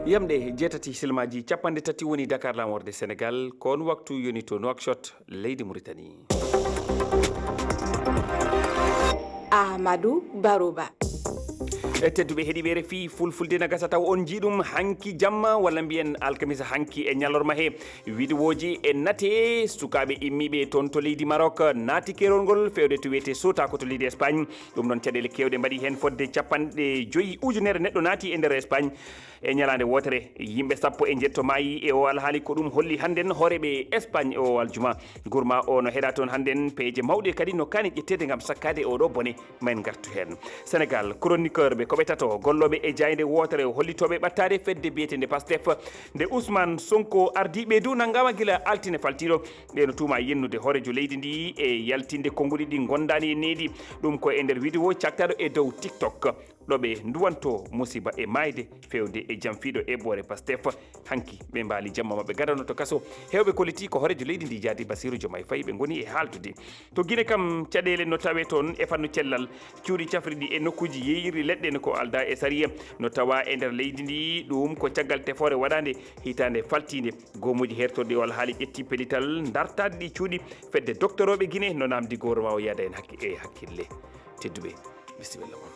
yamde jetati silmaji capande tati woni Dakar lamorde Sénégal kon waktu yoni to Nouakchott leydi Mauritanie. Ahmadou Barouba. tedduɓe heeɗiɓe RFI fulfulde na gasa taw on jiiɗum hanki jamma walla mbiyen alkamisa hanki e ñalorma he vidéoji e nate sukaɓe immiɓe toon to leydi Maroc naati kerol ngol fewde to wiyete Ceuta ko to leydi Espagne ɗum noon caɗele kewɗe mbaɗi hen fodde capanɗe joyyi ujunere neɗɗo naati e nder Espagne e ñalande wotere yimɓe sappo e jetto maayi e o alhaali ko ɗum holli hannden hooreɓe Espagne o aljuma gourma o no heeɗa toon hannden peeje mawɗe kadi no kani ƴettede gam sakkade oɗo bone men gartu hen Sénégal chroniqueur ɓe koɓe tato golloɓe e jayde wotere hollitoɓe ɓattade fedde biyetende Pastef nde Ousmane Sonko ardiɓe dow naggama guila altine faltiɗo ɓe no tuuma yennude hoorejo leydi ndi e yaltinde konguɗi ɗi gondani e needi ɗum ko e nder vidéo caktaɗo e dow TikTok ɗoɓe duwanto musiba e mayde fewde e jamfiɗo e ɓoore Pastef hanki ɓe mbaali jamma mabɓe gadano to kaso hewɓe koliti ko hoorejo leydi ndi jaadi Bassirou Diomaye Faye ɓe goni e haaldude to guine kam caɗele no tawe toon e fannu cellal cuuɗi cafriɗi e nokkuji yeyirɗi leɗɗe ko alda e sariya no tawa e nder leydi ndi ɗum ko caggal tefore waɗande hitande faltinde gomuji hertorɗe walla haali ƴetti pellital dartade ɗi cuuɗi fedde docteur oɓe guine no namdi goroma o yaada en hakkille tedduɓe bisimilla moon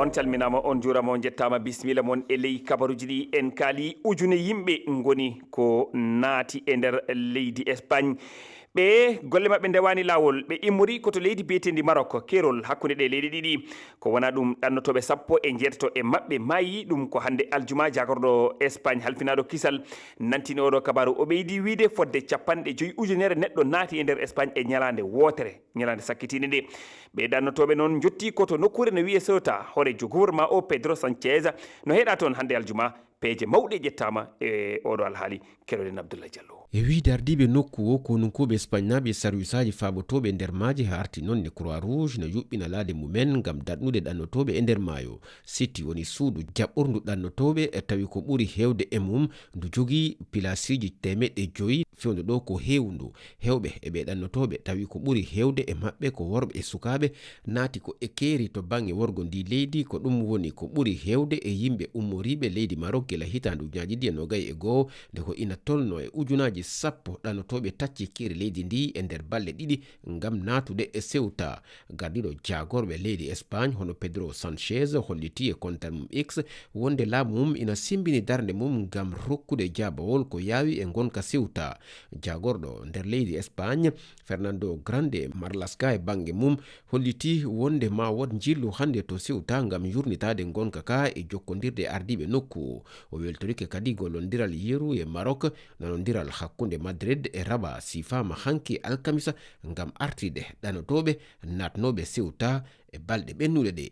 on calminama on juurama on jettama bisimilla moon e ley kabaruji ɗi en kaali ujune yimɓe goni ko naati e nder leydi Espagne ɓe golle mabɓe ndewani lawol ɓe immori koto leydi biyetendi Maroc kerol hakkude ɗe leyɗe ɗiɗi ko wona ɗum ɗannotoɓe sappo e jeetato e mabɓe maayi ɗum ko hande aljuma jagorɗo Espagne halfinaɗo kisal nantini oɗo kabaru o ɓeydi wiide fodde capanɗe joyyi ujunere neɗɗo naati e nder Espagne e ñalande wotere ñalande sakkitinde nde ɓe ɗannotoɓe noon jotti koto nokkure no wiye Ceuta hoorejo gouvernement o Pedro Sanchez no heeɗa toon hande aljuma peeje mawɗe ƴettama e oɗo alhaali keroɗen Abdoulaye Diallo e wi dardiɓe nokku o konunkoɓe Espagne naɓe service fabotoɓe nder maaji ha arti noon ne Croix Rouge no yuɓɓina laade mumen gam darnude ɗannotoɓe e nder maayo City woni suudu jaɓɓordu ɗannotoɓe e tawi ko ɓuuri hewde e mum ndu jogui pilasiji 500 fewde ɗo ko hewndu hewɓe eɓe ɗannotoɓe tawi ko ɓuuri hewde e mabɓe ko worɓe e sukaɓe naati ko ekeri to banggue worgo ndi leydi ko ɗum woni ko ɓuuri hewde e yimɓe ummoriɓe leydi Maroc gila hitandu ujunaji 2021 nde ko ina tolno e ujunaji sappo ɗannotoɓe tacci kiri leydi ndi e nder balɗe ɗiɗi gam natude e Ceuta gardiɗo jagorɓe leydi Espagne hono Pedro Sanchez holliti e kontan mum X wonde laamu mum ina simbini darde mum gam rokkude jabawol ko yawi e gonka Ceuta jagorɗo nder leydi Espagne Fernando Grande Marlaska e banggue mum holliti wonde ma wod jillu hande to Ceuta gam yurnitade gonka ka e jokkodirde ardiɓe nokku o weltorike kadi gollodiral yeeru e Maroc nanodiral hakkunde Madrid e Rabat sifama hanki alkamisa gam artide ɗanotoɓe natnoɓe Ceuta e balɗe ɓennuɗe ɗe